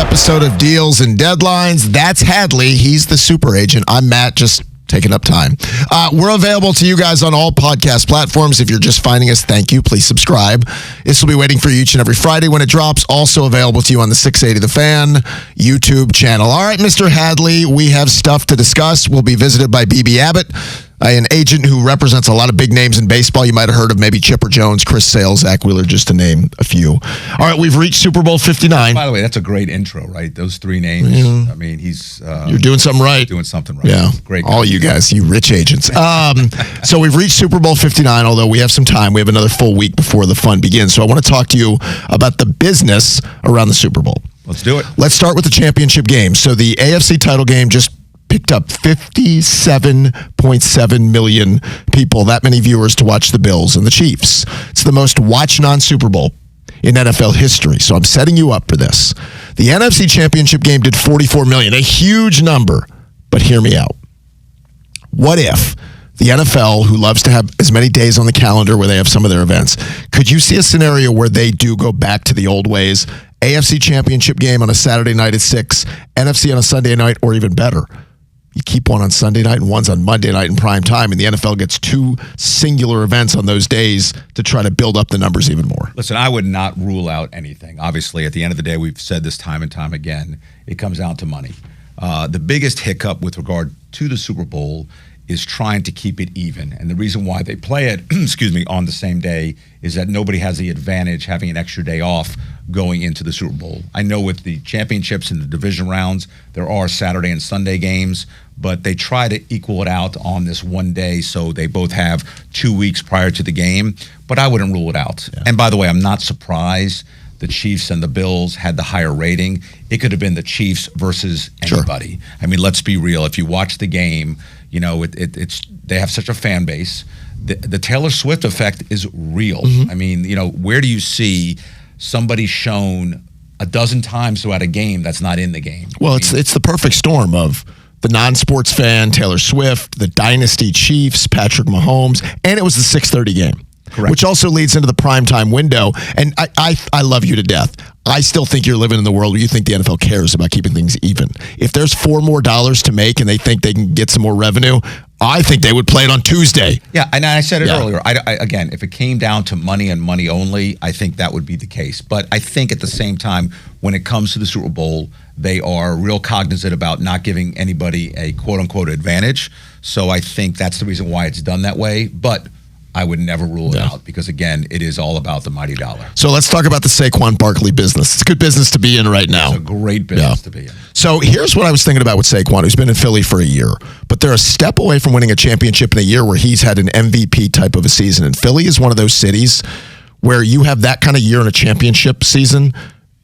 episode of Deals and Deadlines. That's Hadley. He's the super agent. I'm Matt, just taking up time. We're available to you guys on all podcast platforms. If you're just finding us, thank you. Please subscribe. This will be waiting for you each and every Friday when it drops. Also available to you on the 680 The Fan YouTube channel. All right, Mr. Hadley, we have stuff to discuss. We'll be visited by B.B. Abbott, an agent who represents a lot of big names in baseball. You might have heard of maybe Chipper Jones, Chris Sale, Zach Wheeler, just to name a few. All right, we've reached Super Bowl 59. By the way, that's a great intro, right? Those three names. Yeah. I mean, he's... You're doing something right. Doing something right. Yeah. Great. All you guys, you rich agents. So we've reached Super Bowl 59, although we have some time. We have another full week before the fun begins. So I want to talk to you about the business around the Super Bowl. Let's do it. Let's start with the championship game. So the AFC title game just picked up 57.7 million people, that many viewers to watch the Bills and the Chiefs. It's the most watched non-Super Bowl in NFL history. So I'm setting you up for this. The NFC Championship game did 44 million, a huge number. But hear me out. What if the NFL, who loves to have as many days on the calendar where they have some of their events, could you see a scenario where they do go back to the old ways? AFC Championship game on a Saturday night at 6, NFC on a Sunday night, or even better, you keep one on Sunday night and one's on Monday night in prime time, and the NFL gets two singular events on those days to try to build up the numbers even more. Listen, I would not rule out anything. Obviously, at the end of the day, we've said this time and time again, it comes down to money. The biggest hiccup with regard to the Super Bowl is trying to keep it even. And the reason why they play it, on the same day is that nobody has the advantage having an extra day off going into the Super Bowl. I know with the championships and the division rounds, there are Saturday and Sunday games, but they try to equal it out on this one day so they both have 2 weeks prior to the game. But I wouldn't rule it out. Yeah. And by the way, I'm not surprised the Chiefs and the Bills had the higher rating. It could have been the Chiefs versus anybody. Sure. I mean, let's be real. If you watch the game, you know, it's they have such a fan base. The Taylor Swift effect is real. Mm-hmm. I mean, you know, where do you see somebody shown a dozen times throughout a game that's not in the game? Well, it's the perfect storm of the non-sports fan, Taylor Swift, the dynasty Chiefs, Patrick Mahomes, and it was the 6:30 game. Correct. Which also leads into the primetime window. And I love you to death. I still think you're living in the world where you think the NFL cares about keeping things even. If there's $4 more to make and they think they can get some more revenue, I think they would play it on Tuesday. Yeah, and I said it earlier. Again, if it came down to money and money only, I think that would be the case. But I think at the same time, when it comes to the Super Bowl, they are real cognizant about not giving anybody a quote-unquote advantage. So I think that's the reason why it's done that way. But I would never rule it out because, again, it is all about the mighty dollar. So let's talk about the Saquon Barkley business. It's good business to be in right now. It's a great business to be in. So here's what I was thinking about with Saquon, who's been in Philly for a year. But they're a step away from winning a championship in a year where he's had an MVP type of a season. And Philly is one of those cities where you have that kind of year in a championship season,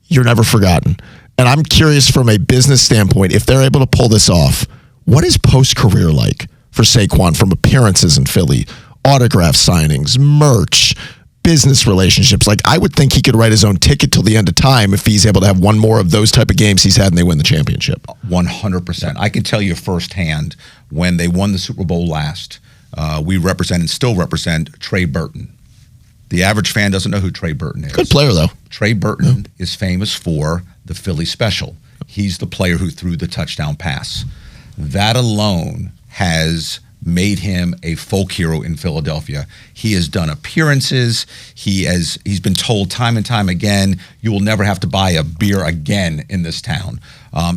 you're never forgotten. And I'm curious from a business standpoint, if they're able to pull this off, what is post-career like for Saquon from appearances in Philly? Autograph signings, merch, business relationships. Like, I would think he could write his own ticket till the end of time if he's able to have one more of those type of games he's had and they win the championship. 100%. I can tell you firsthand, when they won the Super Bowl last, we represent and still represent Trey Burton. The average fan doesn't know who Trey Burton is. Good player, though. Trey Burton is famous for the Philly special. He's the player who threw the touchdown pass. That alone has made him a folk hero in Philadelphia. He has done appearances. He's been told time and time again, you will never have to buy a beer again in this town.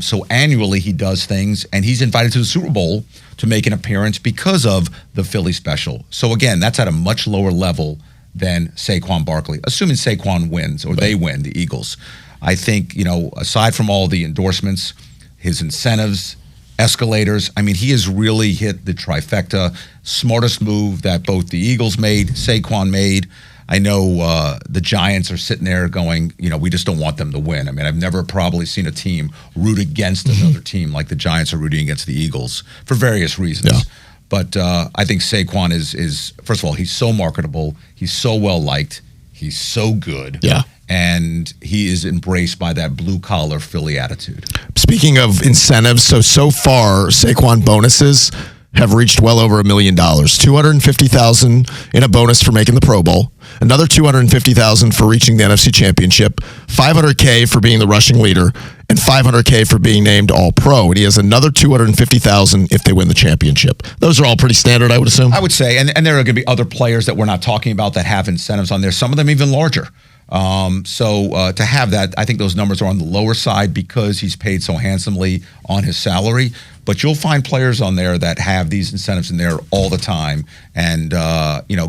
So annually he does things, and he's invited to the Super Bowl to make an appearance because of the Philly special. So again, that's at a much lower level than Saquon Barkley, assuming Saquon wins or they win, the Eagles. I think, you know, aside from all the endorsements, his incentives, escalators, I mean, he has really hit the trifecta. Smartest move that both the Eagles made, Saquon made. I know the Giants are sitting there going, you know, we just don't want them to win. I mean, I've never probably seen a team root against another team like the Giants are rooting against the Eagles for various reasons. Yeah. But I think Saquon is, first of all, he's so marketable. He's so well-liked. He's so good. Yeah. And he is embraced by that blue-collar Philly attitude. Speaking of incentives, so far, Saquon bonuses have reached well over $1 million. $250,000 in a bonus for making the Pro Bowl, another $250,000 for reaching the NFC Championship, $500K for being the rushing leader, and $500K for being named All-Pro. And he has another $250,000 if they win the championship. Those are all pretty standard, I would assume. I would say, and there are going to be other players that we're not talking about that have incentives on there. Some of them even larger. So to have that, I think those numbers are on the lower side because he's paid so handsomely on his salary. But you'll find players on there that have these incentives in there all the time. And,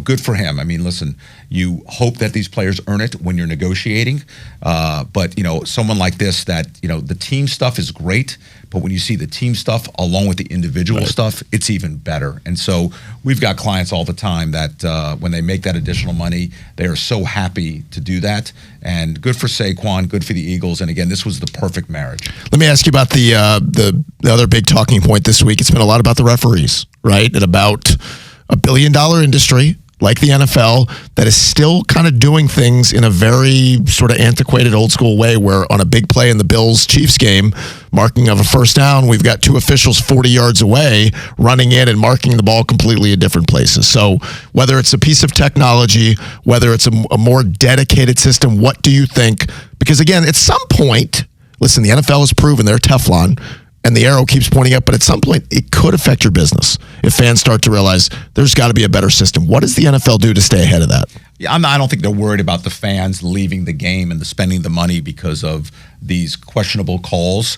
good for him. I mean, listen, you hope that these players earn it when you're negotiating. But someone like this that, the team stuff is great. But when you see the team stuff along with the individual stuff, it's even better. And so we've got clients all the time that when they make that additional money, they are so happy to do that. And good for Saquon, good for the Eagles. And again, this was the perfect marriage. Let me ask you about the other big talking point this week. It's been a lot about the referees, right? And about $1 billion industry like the NFL that is still kind of doing things in a very sort of antiquated old school way where on a big play in the Bills-Chiefs game, marking of a first down, we've got two officials 40 yards away running in and marking the ball completely in different places. So whether it's a piece of technology, whether it's a more dedicated system, what do you think? Because again, at some point, listen, the NFL has proven they're Teflon, and the arrow keeps pointing up, but at some point, it could affect your business if fans start to realize there's got to be a better system. What does the NFL do to stay ahead of that? Yeah, I don't think they're worried about the fans leaving the game and spending the money because of these questionable calls.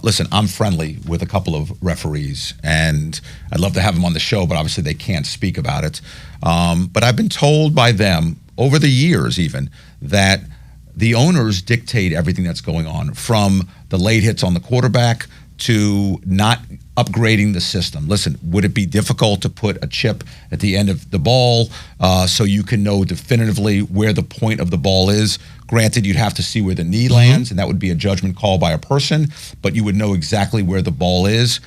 Listen, I'm friendly with a couple of referees, and I'd love to have them on the show, but obviously they can't speak about it. But I've been told by them over the years even that the owners dictate everything that's going on, from the late hits on the quarterback to not upgrading the system. Listen, would it be difficult to put a chip at the end of the ball so you can know definitively where the point of the ball is? Granted, you'd have to see where the knee lands, and that would be a judgment call by a person, but you would know exactly where the ball is.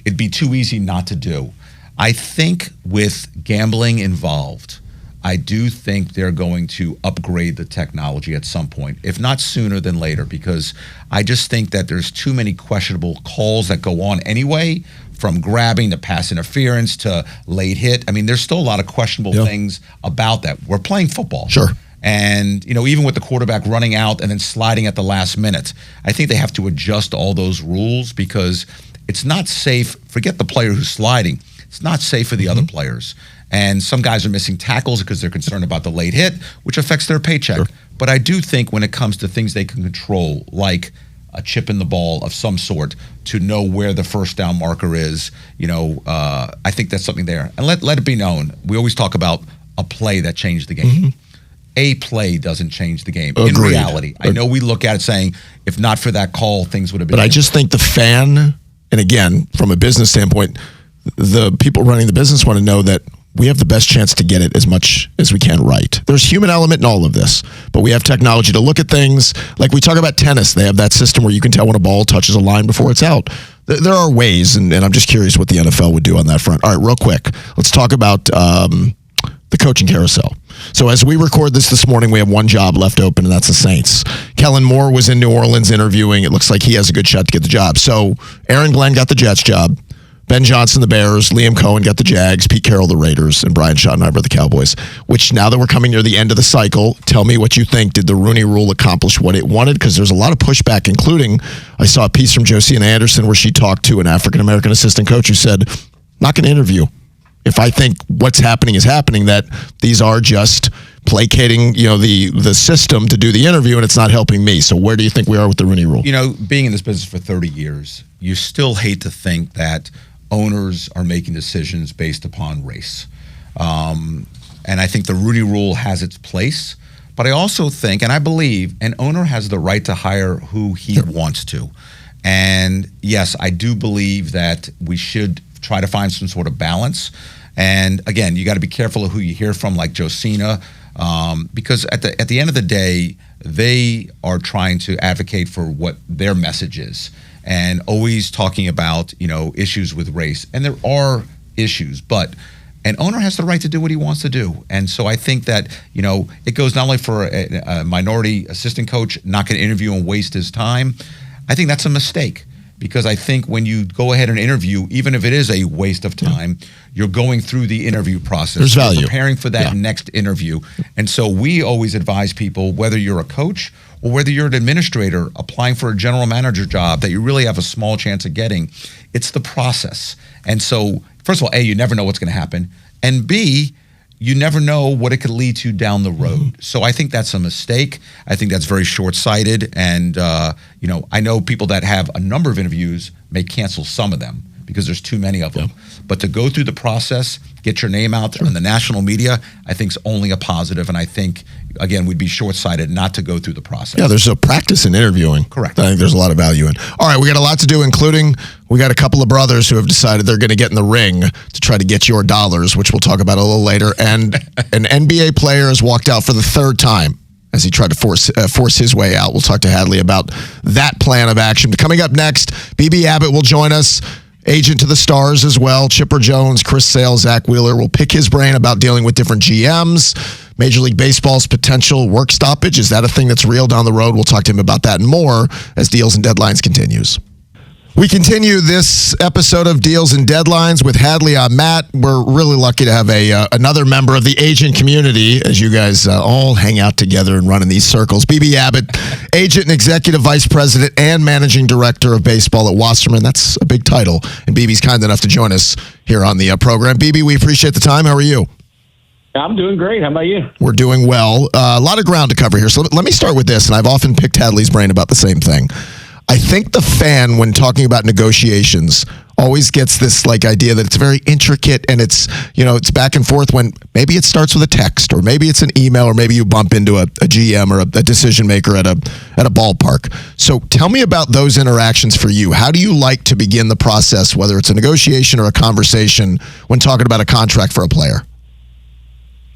It'd be too easy not to do. I think with gambling involved, I do think they're going to upgrade the technology at some point, if not sooner than later, because I just think that there's too many questionable calls that go on anyway, from grabbing to pass interference to late hit. I mean, there's still a lot of questionable things about that. We're playing football. Sure. And, even with the quarterback running out and then sliding at the last minute, I think they have to adjust all those rules because it's not safe. Forget the player who's sliding. It's not safe for the other players. And some guys are missing tackles because they're concerned about the late hit, which affects their paycheck. Sure. But I do think when it comes to things they can control, like a chip in the ball of some sort to know where the first down marker is, I think that's something there. And let it be known, we always talk about a play that changed the game. A play doesn't change the game. Agreed. In reality, I know we look at it saying, if not for that call, things would have been But I just think the fan, and again, from a business standpoint, the people running the business want to know that we have the best chance to get it as much as we can right. There's human element in all of this, but we have technology to look at things. Like we talk about tennis, they have that system where you can tell when a ball touches a line before it's out. There are ways, and I'm just curious what the NFL would do on that front. All right, real quick, let's talk about the coaching carousel. So as we record this morning, we have one job left open, and that's the Saints. Kellen Moore was in New Orleans interviewing. It looks like he has a good shot to get the job. So Aaron Glenn got the Jets job. Ben Johnson, the Bears, Liam Cohen got the Jags, Pete Carroll, the Raiders, and Brian Schottenheimer, the Cowboys, which now that we're coming near the end of the cycle, tell me what you think. Did the Rooney Rule accomplish what it wanted? Because there's a lot of pushback, including I saw a piece from Josina Anderson where she talked to an African-American assistant coach who said, not going to interview. If I think what's happening is happening, that these are just placating, the system to do the interview, and it's not helping me. So where do you think we are with the Rooney Rule? Being in this business for 30 years, you still hate to think that owners are making decisions based upon race. And I think the Rooney Rule has its place, but I also think, and I believe, an owner has the right to hire who he wants to. And yes, I do believe that we should try to find some sort of balance. And again, you got to be careful of who you hear from, like Josina, because at the end of the day, they are trying to advocate for what their message is, and always talking about issues with race. And there are issues, but an owner has the right to do what he wants to do. And so I think that it goes not only for a minority assistant coach not going to interview and waste his time. I think that's a mistake. because I think when you go ahead and interview, even if it is a waste of time, you're going through the interview process. There's value. You're preparing for that next interview. And so we always advise people, whether you're a coach or whether you're an administrator applying for a general manager job that you really have a small chance of getting, it's the process. And so, first of all, A, you never know what's going to happen. And B, you never know what it could lead to down the road. So I think that's a mistake. I think that's very short-sighted. And, I know people that have a number of interviews may cancel some of them because there's too many of them. But to go through the process, get your name out there in the national media, I think is only a positive. And I think, again, we'd be short-sighted not to go through the process. Yeah, there's a practice in interviewing. Correct. I think there's a lot of value in. All right, we got a lot to do, including we got a couple of brothers who have decided they're going to get in the ring to try to get your dollars, which we'll talk about a little later. And an NBA player has walked out for the third time as he tried to force his way out. We'll talk to Hadley about that plan of action. Coming up next, BB Abbott will join us. Agent to the stars as well. Chipper Jones, Chris Sale, Zach Wheeler will pick his brain about dealing with different GMs. Major League Baseball's potential work stoppage. Is that a thing that's real down the road? We'll talk to him about that and more as Deals and Deadlines continues. We continue this episode of Deals and Deadlines with Hadley. I'm Matt. We're really lucky to have another member of the agent community as you guys all hang out together and run in these circles. BB Abbott, agent and executive vice president and managing director of baseball at Wasserman. That's a big title. And BB's kind enough to join us here on the program. BB, we appreciate the time. How are you? I'm doing great. How about you? We're doing well. A lot of ground to cover here. So let me start with this, and I've often picked Hadley's brain about the same thing. I think the fan, when talking about negotiations, always gets this idea that it's very intricate and it's back and forth, when maybe it starts with a text or maybe it's an email or maybe you bump into a GM or a decision maker at a ballpark. So tell me about those interactions for you. How do you like to begin the process, whether it's a negotiation or a conversation, when talking about a contract for a player?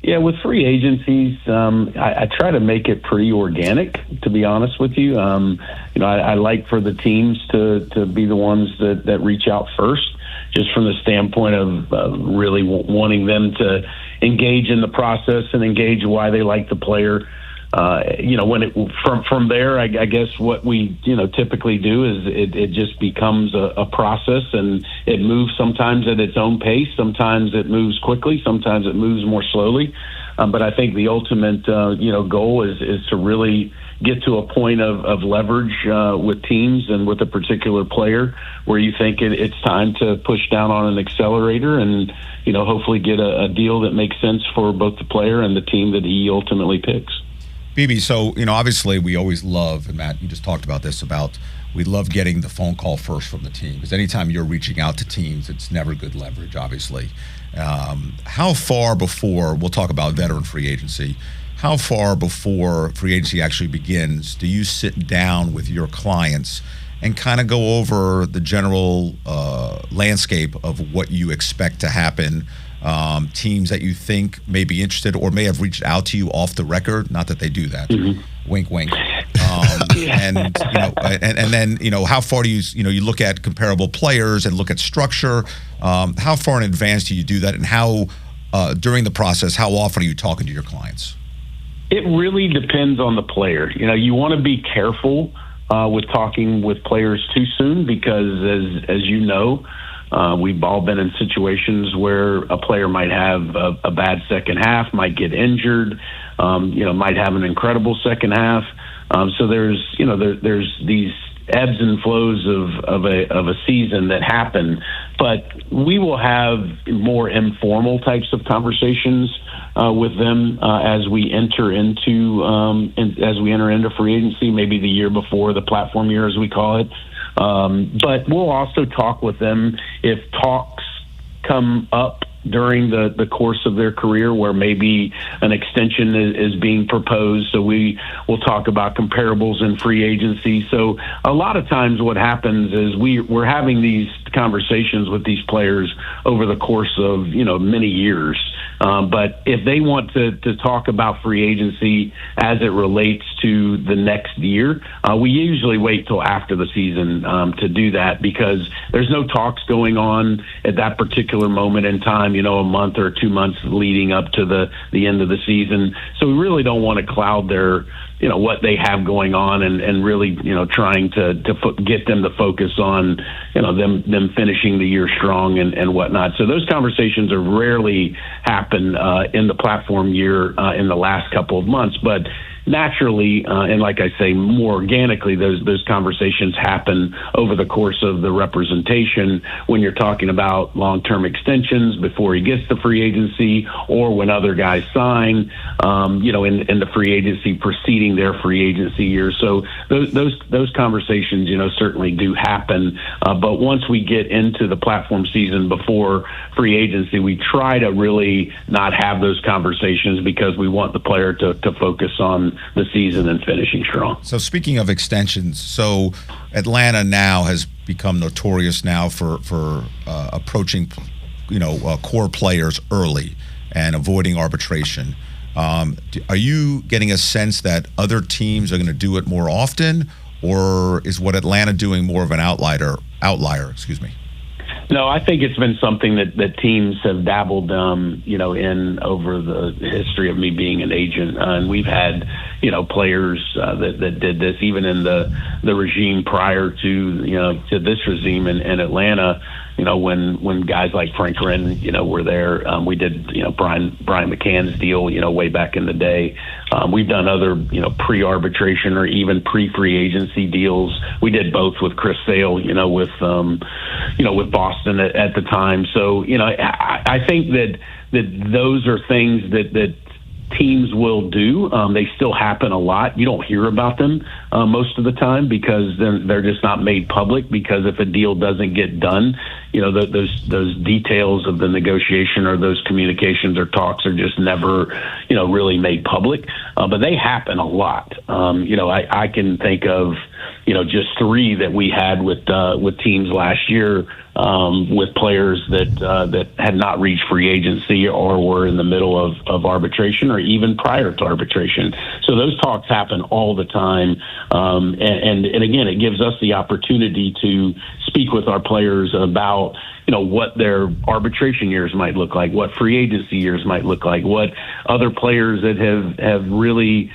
Yeah, with free agencies, I try to make it pretty organic, to be honest with you. I like for the teams to be the ones that reach out first, just from the standpoint of really wanting them to engage in the process and engage why they like the player. From there, I guess what we typically do is it just becomes a process, and it moves sometimes at its own pace. Sometimes it moves quickly. Sometimes it moves more slowly. But I think the ultimate goal is to really get to a point of leverage with teams and with a particular player where you think it's time to push down on an accelerator and hopefully get a deal that makes sense for both the player and the team that he ultimately picks. BB, so, obviously we always love, and Matt, you just talked about this, we love getting the phone call first from the team, because anytime you're reaching out to teams, it's never good leverage, obviously. How far before, we'll talk about veteran free agency, how far before free agency actually begins do you sit down with your clients and kind of go over the general landscape of what you expect to happen? Teams that you think may be interested or may have reached out to you off the record, not that they do that. Mm-hmm. Wink, wink. And then how far do you look at comparable players and look at structure? How far in advance do you do that, and how during the process, how often are you talking to your clients? It really depends on the player. You want to be careful with talking with players too soon, because as you know, we've all been in situations where a player might have a bad second half, might get injured, might have an incredible second half. So there's these ebbs and flows of a season that happen, but we will have more informal types of conversations with them as we enter into free agency, maybe the year before, the platform year as we call it. But we'll also talk with them if talks come up during the course of their career where maybe an extension is being proposed. So we will talk about comparables in free agency. So a lot of times what happens is we're having these conversations with these players over the course of, many years. But if they want to talk about free agency as it relates to the next year, we usually wait till after the season to do that, because there's no talks going on at that particular moment in time, a month or 2 months leading up to the end of the season. So we really don't want to cloud their what they have going on, and really, trying to get them to focus on, them finishing the year strong and whatnot. So those conversations are rarely happen in the platform year in the last couple of months, but naturally, and like I say, more organically, those conversations happen over the course of the representation when you're talking about long-term extensions before he gets to free agency, or when other guys sign, in the free agency preceding their free agency year. So those conversations, certainly do happen. But once we get into the platform season before free agency, we try to really not have those conversations, because we want the player to focus on the season and finishing strong. So speaking of extensions, so Atlanta now has become notorious now for approaching, core players early and avoiding arbitration. Are you getting a sense that other teams are going to do it more often, or is what Atlanta doing more of an outlier? No, I think it's been something that teams have dabbled, in over the history of me being an agent. And we've had, players that did this even in the regime prior to this regime in Atlanta. When guys like Frank Wren, were there. We did, Brian McCann's deal, way back in the day. We've done other, pre-arbitration or even pre-free agency deals. We did both with Chris Sale, with Boston at the time. So, I think that those are things that teams will do. They still happen a lot. You don't hear about them most of the time, because they're just not made public, because if a deal doesn't get done, those details of the negotiation or those communications or talks are just never, really made public. But they happen a lot. I can think of, just 3 that we had with teams last year, with players that had not reached free agency or were in the middle of arbitration, or even prior to arbitration. So those talks happen all the time. And again, it gives us the opportunity to speak with our players about, what their arbitration years might look like, what free agency years might look like, what other players that have really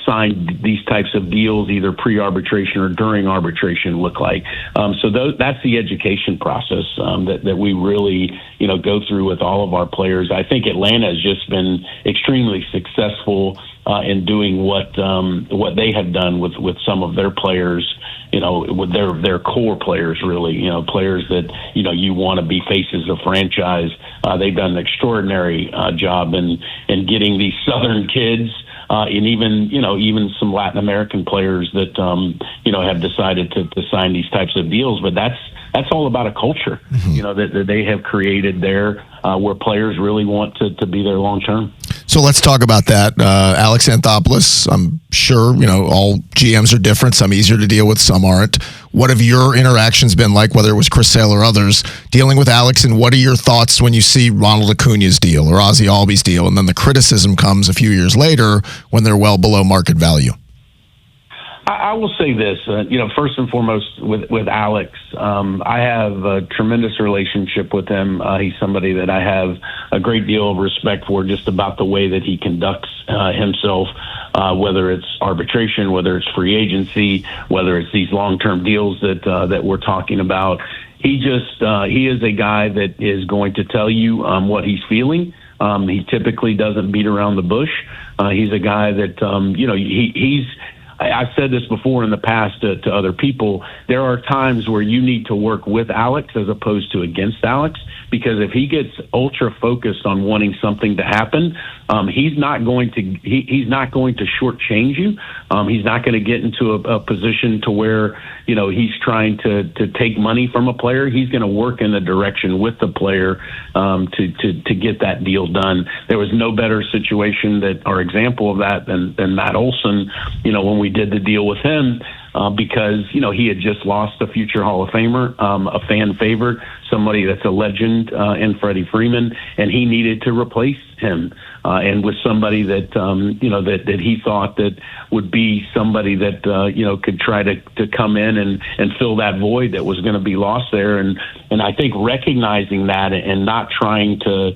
signed these types of deals, either pre-arbitration or during arbitration, look like. So that's the education process that we really, go through with all of our players. I think Atlanta has just been extremely successful in doing what they have done with some of their players, with their core players, really, players that, you want to be faces of franchise. They've done an extraordinary job in getting these Southern kids, and even some Latin American players that, have decided to sign these types of deals. But that's all about a culture, that they have created there, where players really want to be there long term. So let's talk about that. Alex Anthopoulos, I'm sure, all GMs are different. Some easier to deal with, some aren't. What have your interactions been like, whether it was Chris Sale or others, dealing with Alex? And what are your thoughts when you see Ronald Acuna's deal or Ozzie Albies deal, and then the criticism comes a few years later when they're well below market value? I will say this, first and foremost with Alex, I have a tremendous relationship with him. He's somebody that I have a great deal of respect for, just about the way that he conducts himself, whether it's arbitration, whether it's free agency, whether it's these long-term deals that we're talking about. He is a guy that is going to tell you what he's feeling. He typically doesn't beat around the bush. He's a guy that, he's I've said this before in the past to other people. There are times where you need to work with Alex as opposed to against Alex, because if he gets ultra focused on wanting something to happen, he's not going to shortchange you. He's not going to get into a position to where he's trying to take money from a player. He's going to work in the direction with the player to get that deal done. There was no better situation or example of that than Matt Olson. When we did the deal with him, because, he had just lost a future Hall of Famer, a fan favorite, somebody that's a legend in Freddie Freeman, and he needed to replace him. And with somebody that, that he thought that would be somebody that, could try to come in and fill that void that was going to be lost there. And I think recognizing that and not trying to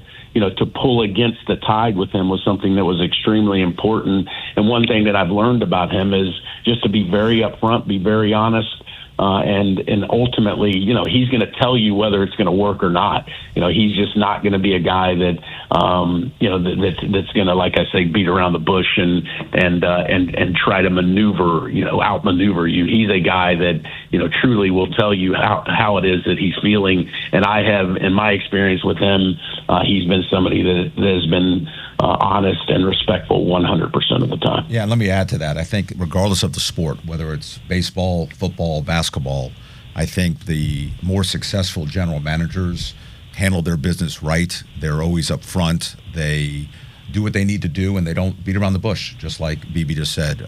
pull against the tide with him was something that was extremely important. And one thing that I've learned about him is just to be very upfront, be very honest, and ultimately, he's going to tell you whether it's going to work or not. He's just not going to be a guy that, that's going to, like I say, beat around the bush and try to outmaneuver you. He's a guy that, truly will tell you how it is that he's feeling. And I have, in my experience with him, he's been somebody that has been honest and respectful 100% of the time. Yeah, and let me add to that. I think regardless of the sport, whether it's baseball, football, basketball, I think the more successful general managers handle their business right. They're always up front. They do what they need to do, and they don't beat around the bush, just like BB just said.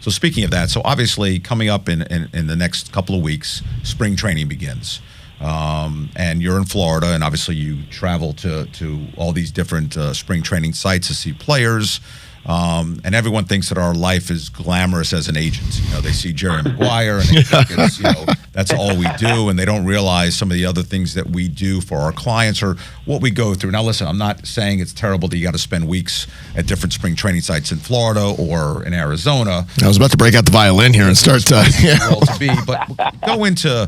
So speaking of that, so obviously coming up in the next couple of weeks, spring training begins. And you're in Florida, and obviously you travel to all these different spring training sites to see players. And everyone thinks that our life is glamorous as an agent. They see Jerry Maguire and they think it's, that's all we do, and they don't realize some of the other things that we do for our clients or what we go through. Now, listen, I'm not saying it's terrible that you got to spend weeks at different spring training sites in Florida or in Arizona. I was about to break out the violin here and start to. But go into,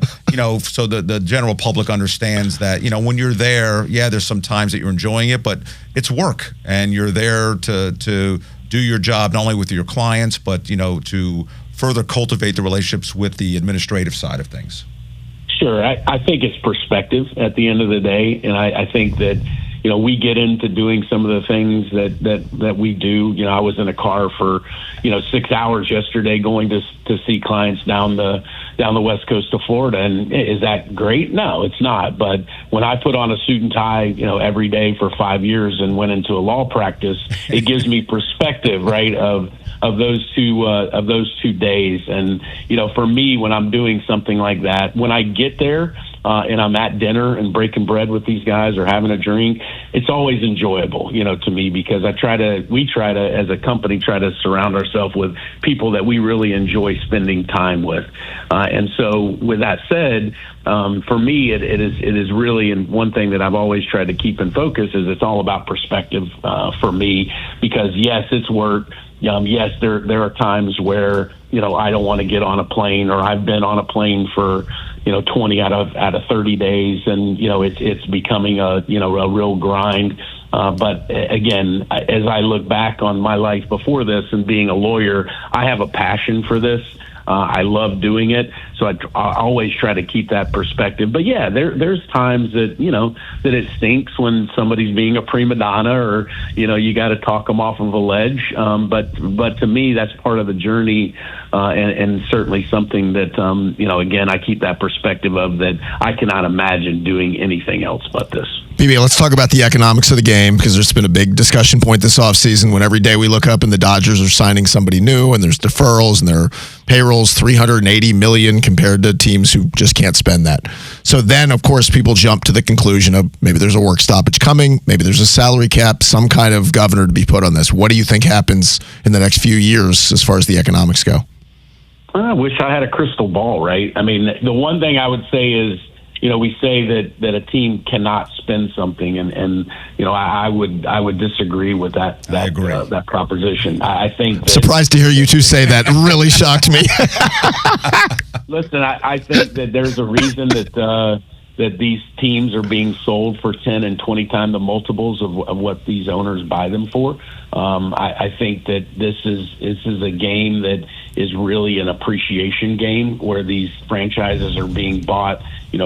so the general public understands that, when you're there, there's some times that you're enjoying it, but it's work, and you're there to do your job not only with your clients, but to further cultivate the relationships with the administrative side of things. Sure, I think it's perspective at the end of the day, and I think that we get into doing some of the things that we do. I was in a car for 6 hours yesterday going to see clients down the west coast of Florida, and is that great? No, it's not. But when I put on a suit and tie every day for 5 years and went into a law practice, it gives me perspective, right, of those 2 days. And for me, when I'm doing something like that, when I get there and I'm at dinner and breaking bread with these guys or having a drink, it's always enjoyable, to me, because we try to, as a company, try to surround ourselves with people that we really enjoy spending time with. And so with that said, for me, it is really, and one thing that I've always tried to keep in focus is it's all about perspective for me, because yes, it's work. Yes, there are times where, I don't want to get on a plane, or I've been on a plane for, 20 out of 30 days, and, it's becoming a real grind. But again, as I look back on my life before this and being a lawyer, I have a passion for this. I love doing it, so I always try to keep that perspective. But yeah, there's times that that it stinks when somebody's being a prima donna, or you got to talk them off of a ledge. But to me, that's part of the journey, and certainly something that again, I keep that perspective of that I cannot imagine doing anything else but this. BB, let's talk about the economics of the game, because there's been a big discussion point this offseason when every day we look up and the Dodgers are signing somebody new, and there's deferrals, and their payroll's $380 million compared to teams who just can't spend that. So then, of course, people jump to the conclusion of maybe there's a work stoppage coming, maybe there's a salary cap, some kind of governor to be put on this. What do you think happens in the next few years as far as the economics go? I wish I had a crystal ball, right? I mean, the one thing I would say is, we say that a team cannot spend something, and I would disagree with that. I agree. That proposition. I think that, surprised to hear you two say that. Really shocked me. Listen, I think that there's a reason that these teams are being sold for 10 and 20 times the multiples of what these owners buy them for. I think that this is a game that is really an appreciation game, where these franchises are being bought,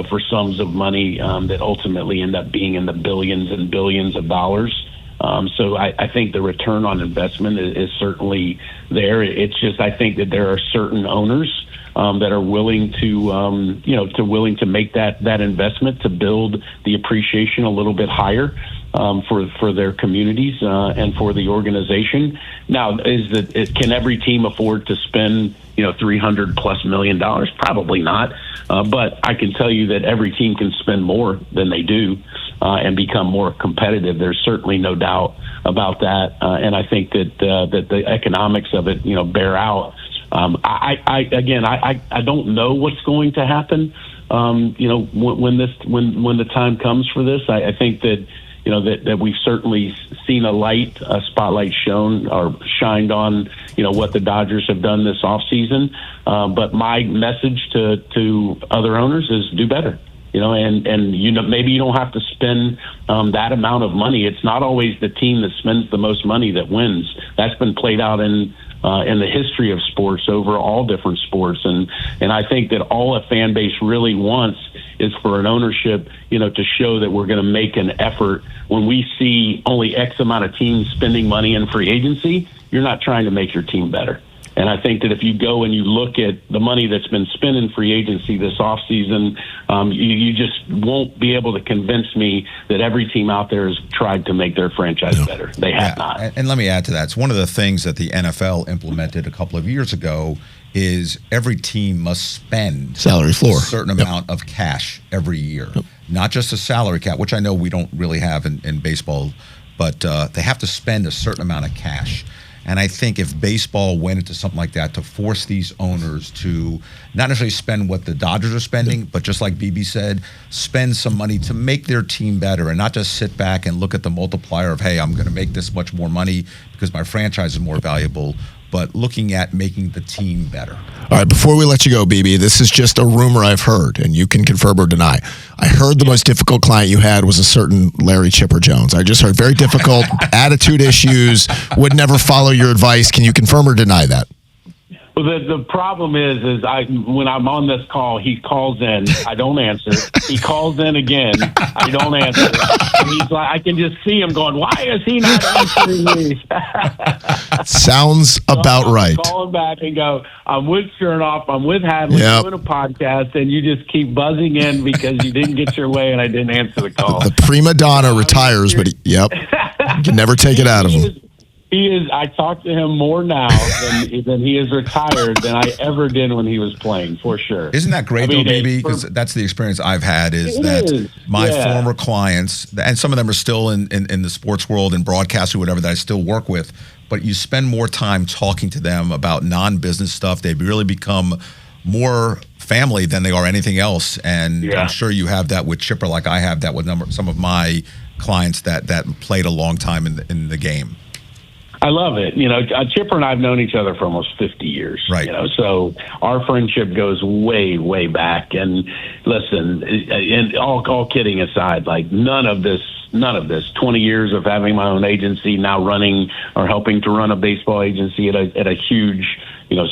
for sums of money that ultimately end up being in the billions and billions of dollars. So I think the return on investment is certainly there. It's just, I think that there are certain owners that are willing to, willing to make that investment to build the appreciation a little bit higher. for their communities and for the organization. Now, can every team afford to spend $300+ million? Probably not. But I can tell you that every team can spend more than they do and become more competitive. There's certainly no doubt about that. And I think that the economics of it, bear out. I don't know what's going to happen. When the time comes for this, I think that that we've certainly seen a spotlight shined on what the Dodgers have done this offseason. But my message to other owners is do better. Maybe you don't have to spend that amount of money. It's not always the team that spends the most money that wins. That's been played out in the history of sports over all different sports. And I think that all a fan base really wants is for an ownership, to show that we're going to make an effort. When we see only X amount of teams spending money in free agency, you're not trying to make your team better. And I think that if you go and you look at the money that's been spent in free agency this offseason, you just won't be able to convince me that every team out there has tried to make their franchise better. They have not. And let me add to that. It's one of the things that the NFL implemented a couple of years ago is every team must spend salary floor a certain amount of cash every year. Not just a salary cap, which I know we don't really have in baseball, but they have to spend a certain amount of cash. And I think if baseball went into something like that to force these owners to not necessarily spend what the Dodgers are spending, but just like BB said, spend some money to make their team better and not just sit back and look at the multiplier of, hey, I'm going to make this much more money because my franchise is more valuable, but looking at making the team better. All right, before we let you go, BB, this is just a rumor I've heard, and you can confirm or deny. I heard the most difficult client you had was a certain Larry Chipper Jones. I just heard very difficult attitude issues, would never follow your advice. Can you confirm or deny that? Well, the problem is when I'm on this call, he calls in, I don't answer. He calls in again, I don't answer. And he's like, I can just see him going, why is he not answering me? Sounds about right. Call him back and go, I'm with Chernoff, I'm with Hadley, doing a podcast, and you just keep buzzing in because you didn't get your way and I didn't answer the call. The prima donna retires, but you can never take it out of him. He is. I talk to him more now than he is retired than I ever did when he was playing, for sure. Isn't that great, though, baby? Because that's the experience I've had my former clients, and some of them are still in the sports world and broadcast or whatever that I still work with, but you spend more time talking to them about non-business stuff. They really become more family than they are anything else. And I'm sure you have that with Chipper like I have that with some of my clients that played a long time in the game. I love it. Chipper and I have known each other for almost 50 years. Right. So our friendship goes way, way back. And listen, and all kidding aside, like none of this, 20 years of having my own agency, now running or helping to run a baseball agency at a huge,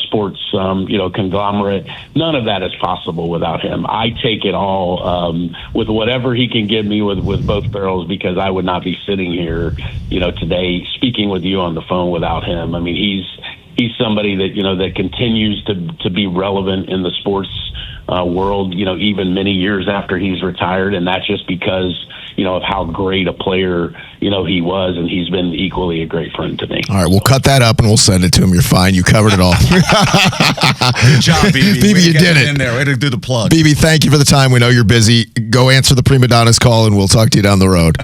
sports, conglomerate. None of that is possible without him. I take it all with whatever he can give me with both barrels, because I would not be sitting here, today speaking with you on the phone without him. I mean, he's somebody that continues to be relevant in the sports world, even many years after he's retired. And that's just because, of how great a player, he was, and he's been equally a great friend to me. All right, we'll cut that up and we'll send it to him. You're fine. You covered it all. Good job, BB. BB, you did it. In there. Way to do the plug. BB, thank you for the time. We know you're busy. Go answer the prima donna's call, and we'll talk to you down the road.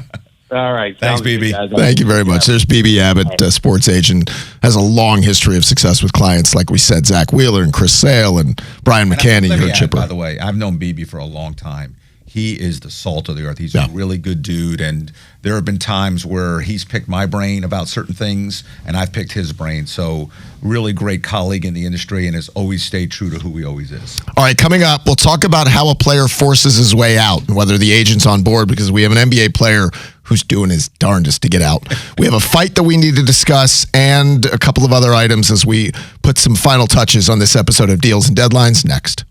All right. Thanks, BB. Thank you very much. There's BB Abbott, sports agent, has a long history of success with clients, like we said, Zach Wheeler and Chris Sale and Brian McCann. You heard Chipper. By the way, I've known BB for a long time. He is the salt of the earth. He's a really good dude, and there have been times where he's picked my brain about certain things, and I've picked his brain. So really great colleague in the industry, and has always stayed true to who he always is. All right, coming up, we'll talk about how a player forces his way out, and whether the agent's on board, because we have an NBA player who's doing his darndest to get out. We have a fight that we need to discuss, and a couple of other items as we put some final touches on this episode of Deals and Deadlines next.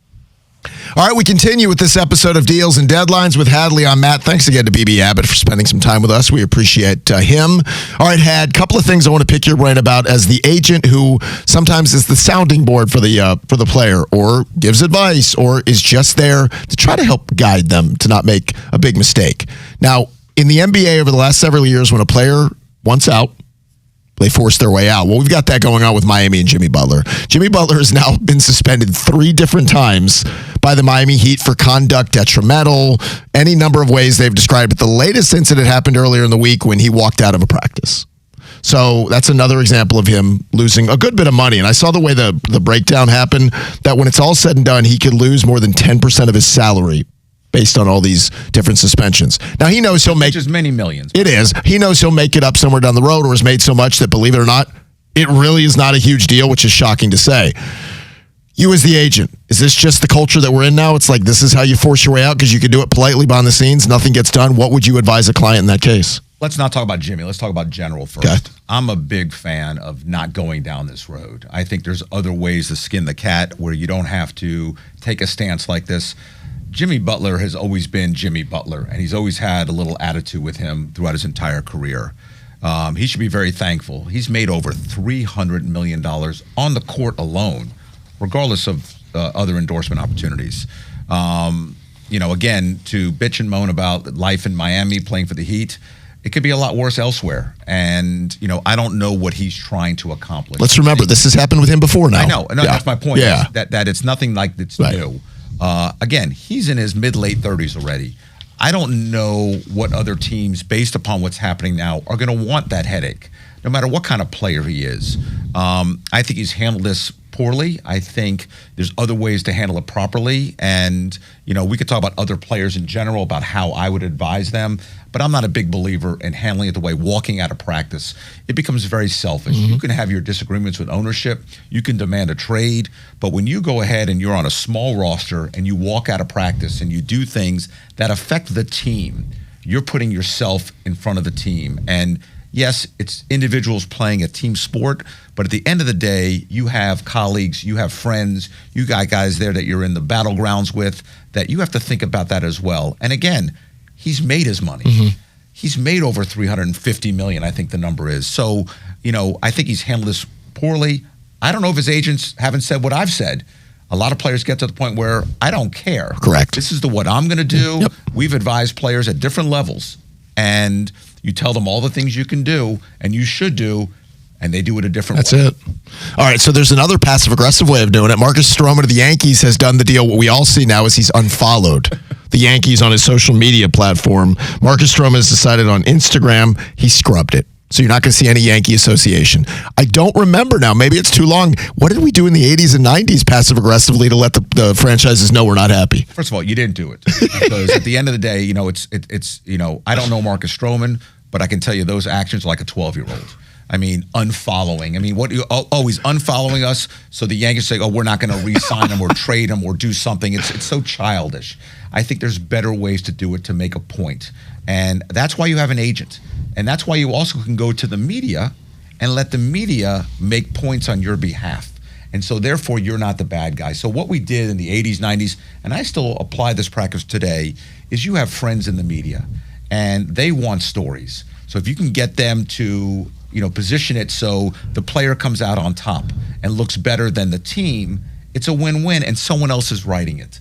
All right, we continue with this episode of Deals and Deadlines with Hadley. I'm Matt. Thanks again to BB Abbott for spending some time with us. We appreciate him. All right, Had, couple of things I want to pick your brain about as the agent who sometimes is the sounding board for the player, or gives advice, or is just there to try to help guide them to not make a big mistake. Now, In the NBA over the last several years, when a player wants out, they force their way out. Well, we've got that going on with Miami and Jimmy Butler. Jimmy Butler has now been suspended 3 different times by the Miami Heat for conduct detrimental, any number of ways they've described it. The latest incident happened earlier in the week when he walked out of a practice. So that's another example of him losing a good bit of money. And I saw the way the breakdown happened, that when it's all said and done, he could lose more than 10% of his salary based on all these different suspensions. Now, he knows he'll make... Which is many millions. It is. He knows he'll make it up somewhere down the road, or has made so much that, believe it or not, it really is not a huge deal, which is shocking to say. You as the agent, is this just the culture that we're in now? It's like this is how you force your way out because you can do it politely behind the scenes, nothing gets done. What would you advise a client in that case? Let's not talk about Jimmy. Let's talk about general first. Okay. I'm a big fan of not going down this road. I think there's other ways to skin the cat where you don't have to take a stance like this. Jimmy Butler has always been Jimmy Butler, and he's always had a little attitude with him throughout his entire career. He should be very thankful. He's made over $300 million on the court alone, regardless of other endorsement opportunities. Again, to bitch and moan about life in Miami playing for the Heat, it could be a lot worse elsewhere. And, I don't know what he's trying to accomplish. Let's remember, this has happened with him before now. I know. No, Yeah. That's my point. Yeah. That it's nothing like that's Right. new. Again, he's in his mid-late 30s already. I don't know what other teams, based upon what's happening now, are going to want that headache, no matter what kind of player he is. I think he's handled this poorly. I think there's other ways to handle it properly. And, we could talk about other players in general, about how I would advise them. But I'm not a big believer in handling it the way walking out of practice. It becomes very selfish. You can have your disagreements with ownership. You can demand a trade. But when you go ahead and you're on a small roster and you walk out of practice and you do things that affect the team, you're putting yourself in front of the team. And yes, it's individuals playing a team sport, but at the end of the day, you have colleagues, you have friends, you got guys there that you're in the battlegrounds with, that you have to think about that as well. And again, he's made his money. He's made over $350 million, I think the number is. So, I think he's handled this poorly. I don't know if his agents haven't said what I've said. A lot of players get to the point where I don't care. Correct. This is what I'm going to do. Yep. We've advised players at different levels, and you tell them all the things you can do and you should do, and they do it a different way. That's it. All right, so there's another passive-aggressive way of doing it. Marcus Stroman of the Yankees has done the deal. What we all see now is he's unfollowed the Yankees on his social media platform. Marcus Stroman has decided on Instagram he scrubbed it. So you're not going to see any Yankee association. I don't remember now. Maybe it's too long. What did we do in the 80s and 90s passive-aggressively to let the franchises know we're not happy? First of all, you didn't do it. Because at the end of the day, I don't know Marcus Stroman, but I can tell you those actions are like a 12-year-old. I mean, unfollowing. I mean, he's unfollowing us, so the Yankees say, we're not going to re-sign him or trade him or do something. It's so childish. I think there's better ways to do it to make a point. And that's why you have an agent. And that's why you also can go to the media and let the media make points on your behalf. And so therefore, you're not the bad guy. So what we did in the 80s, 90s, and I still apply this practice today, is you have friends in the media, and they want stories. So if you can get them to position it so the player comes out on top and looks better than the team, it's a win-win, and someone else is writing it.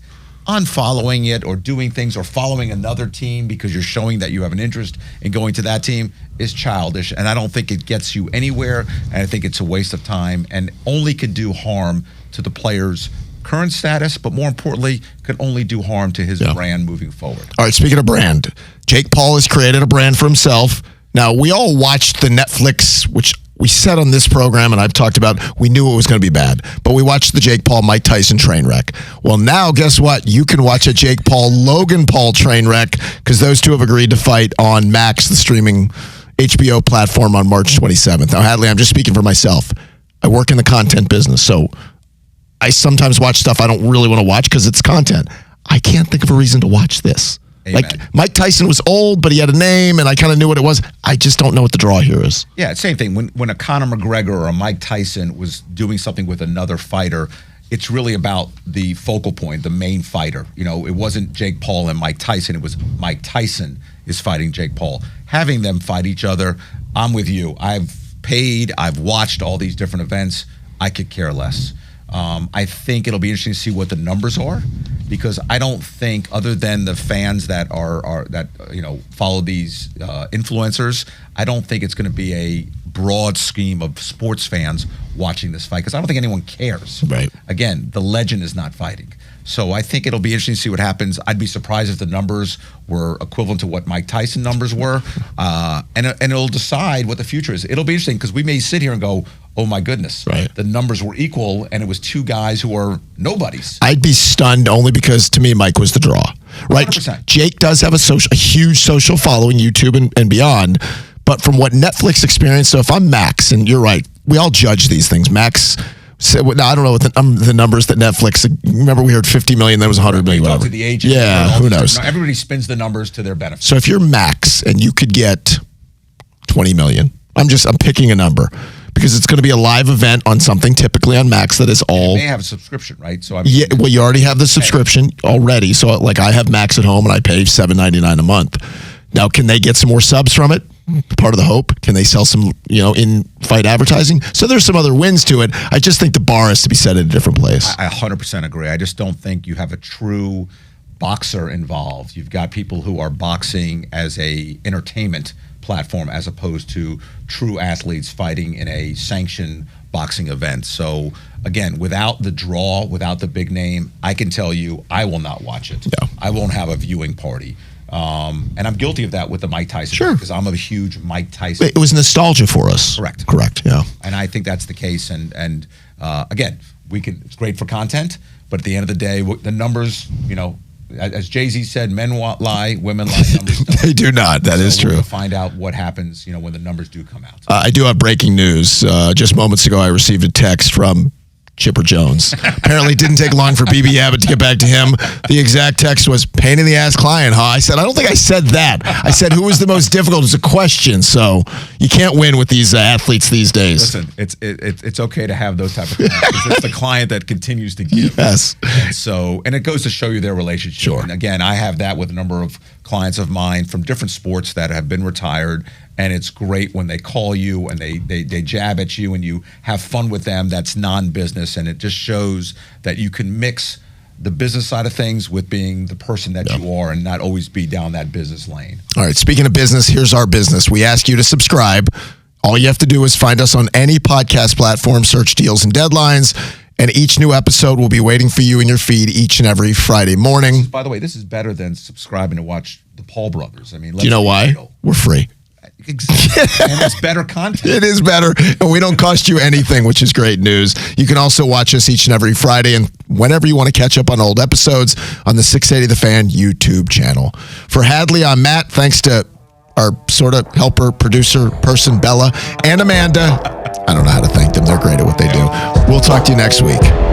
Unfollowing it or doing things or following another team because you're showing that you have an interest in going to that team is childish, and I don't think it gets you anywhere, and I think it's a waste of time and only could do harm to the player's current status, but more importantly, could only do harm to his brand moving forward. All right, speaking of brand, Jake Paul has created a brand for himself. Now, we all watched the Netflix, which we said on this program, and I've talked about, we knew it was going to be bad, but we watched the Jake Paul, Mike Tyson train wreck. Well, now, guess what? You can watch a Jake Paul, Logan Paul train wreck, because those two have agreed to fight on Max, the streaming HBO platform, on March 27th. Now, Hadley, I'm just speaking for myself. I work in the content business, so I sometimes watch stuff I don't really want to watch because it's content. I can't think of a reason to watch this. Amen. Like, Mike Tyson was old, but he had a name, and I kind of knew what it was. I just don't know what the draw here is. Yeah, same thing. When a Conor McGregor or a Mike Tyson was doing something with another fighter, it's really about the focal point, the main fighter. It wasn't Jake Paul and Mike Tyson. It was Mike Tyson is fighting Jake Paul. Having them fight each other, I'm with you. I've watched all these different events. I could care less. I think it'll be interesting to see what the numbers are, because I don't think, other than the fans that are follow these influencers, I don't think it's going to be a broad scheme of sports fans watching this fight, because I don't think anyone cares. Right. Again, the legend is not fighting. So I think it'll be interesting to see what happens. I'd be surprised if the numbers were equivalent to what Mike Tyson numbers were. And it'll decide what the future is. It'll be interesting because we may sit here and go, oh my goodness, right, the numbers were equal and it was two guys who are nobodies. I'd be stunned only because, to me, Mike was the draw. Right? 100%. Jake does have a huge social following, YouTube and beyond. But from what Netflix experienced, so if I'm Max, and you're right, we all judge these things. Max said, well, I don't know what the numbers that Netflix, remember we heard 50 million, that was 100 million, whatever. To the agent, yeah, who knows? Everybody spins the numbers to their benefit. So if you're Max and you could get 20 million, I'm picking a number, because it's going to be a live event on something typically on Max that is all. They have a subscription, right? So yeah, well, you already have the subscription already. So like I have Max at home and I pay $7.99 a month. Now, can they get some more subs from it? Part of the hope. Can they sell some, in-fight advertising? So there's some other wins to it. I just think the bar has to be set at a different place. I 100% agree. I just don't think you have a true boxer involved. You've got people who are boxing as a entertainment platform as opposed to true athletes fighting in a sanctioned boxing event. So again, without the draw, without the big name, I can tell you I will not watch it. No. I won't have a viewing party. And I'm guilty of that with the Mike Tyson. Sure. Because I'm a huge Mike Tyson. It was nostalgia for us. Correct, yeah. And I think that's the case. And again, it's great for content, but at the end of the day, the numbers, as Jay-Z said, men lie, women lie, numbers don't. They do not. That is true. We'll find out what happens, when the numbers do come out. I do have breaking news. Just moments ago, I received a text from Chipper Jones. Apparently didn't take long for BB Abbott to get back to him. The exact text was, pain in the ass client, huh? I said, I don't think I said that. I said, who was the most difficult? It was a question. So you can't win with these athletes these days. Listen, it's okay to have those type of clients. It's the client that continues to give. Yes. And it goes to show you their relationship. Sure. And again, I have that with a number of clients of mine from different sports that have been retired. And it's great when they call you and they jab at you and you have fun with them. That's non-business. And it just shows that you can mix the business side of things with being the person that you are and not always be down that business lane. All right. Speaking of business, here's our business. We ask you to subscribe. All you have to do is find us on any podcast platform, search Deals and Deadlines, and each new episode will be waiting for you in your feed each and every Friday morning. By the way, this is better than subscribing to watch the Paul Brothers. I mean, do you know why? We're free. Exactly. And it's better content. It is better, and we don't cost you anything, which is great news. You can also watch us each and every Friday and whenever you want to catch up on old episodes on the 680 The Fan YouTube channel. For Hadley, I'm Matt. Thanks to our sort of helper, producer, person, Bella, and Amanda. I don't know how to thank them. They're great at what they do. We'll talk to you next week.